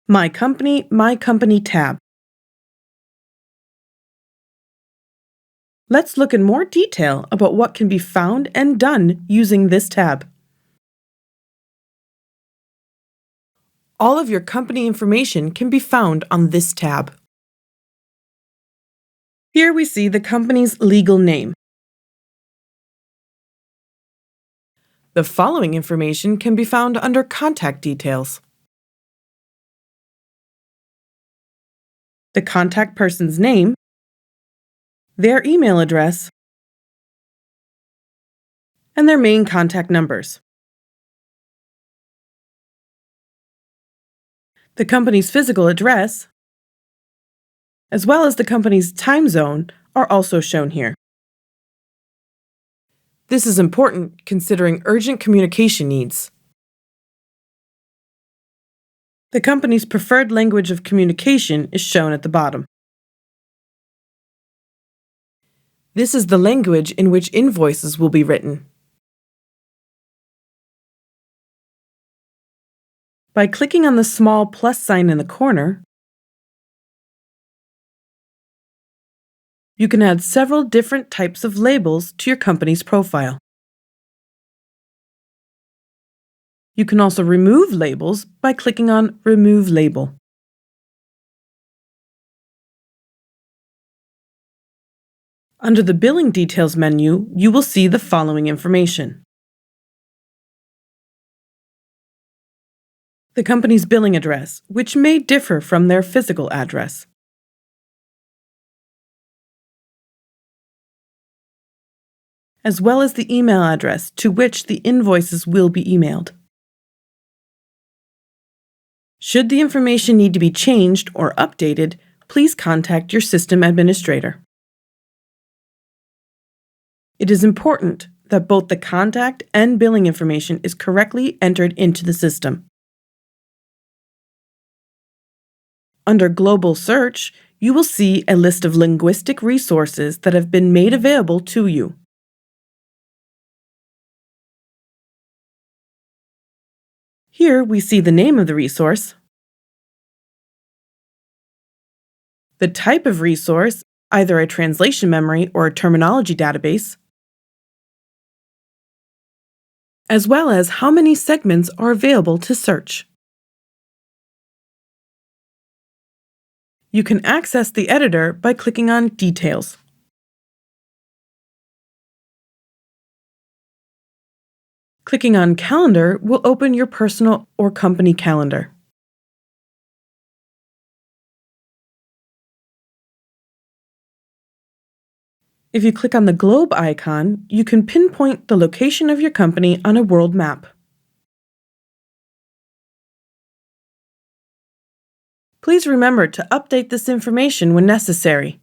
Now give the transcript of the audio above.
My Company tab. Let's look in more detail about what can be found and done using this tab. All of your company information can be found on this tab. Here we see the company's legal name. The following information can be found under Contact Details. The contact person's name, their email address, and their main contact numbers. The company's physical address, as well as the company's time zone, are also shown here. This is important considering urgent communication needs. The company's preferred language of communication is shown at the bottom. This is the language in which invoices will be written. By clicking on the small plus sign in the corner, you can add several different types of labels to your company's profile. You can also remove labels by clicking on Remove Label. Under the Billing Details menu, you will see the following information: the company's billing address, which may differ from their physical address. As well as the email address to which the invoices will be emailed. Should the information need to be changed or updated, please contact your system administrator. It is important that both the contact and billing information is correctly entered into the system. Under Global Search, you will see a list of linguistic resources that have been made available to you. Here we see the name of the resource, the type of resource, either a translation memory or a terminology database, as well as how many segments are available to search. You can access the editor by clicking on Details. Clicking on Calendar will open your personal or company calendar. If you click on the globe icon, you can pinpoint the location of your company on a world map. Please remember to update this information when necessary.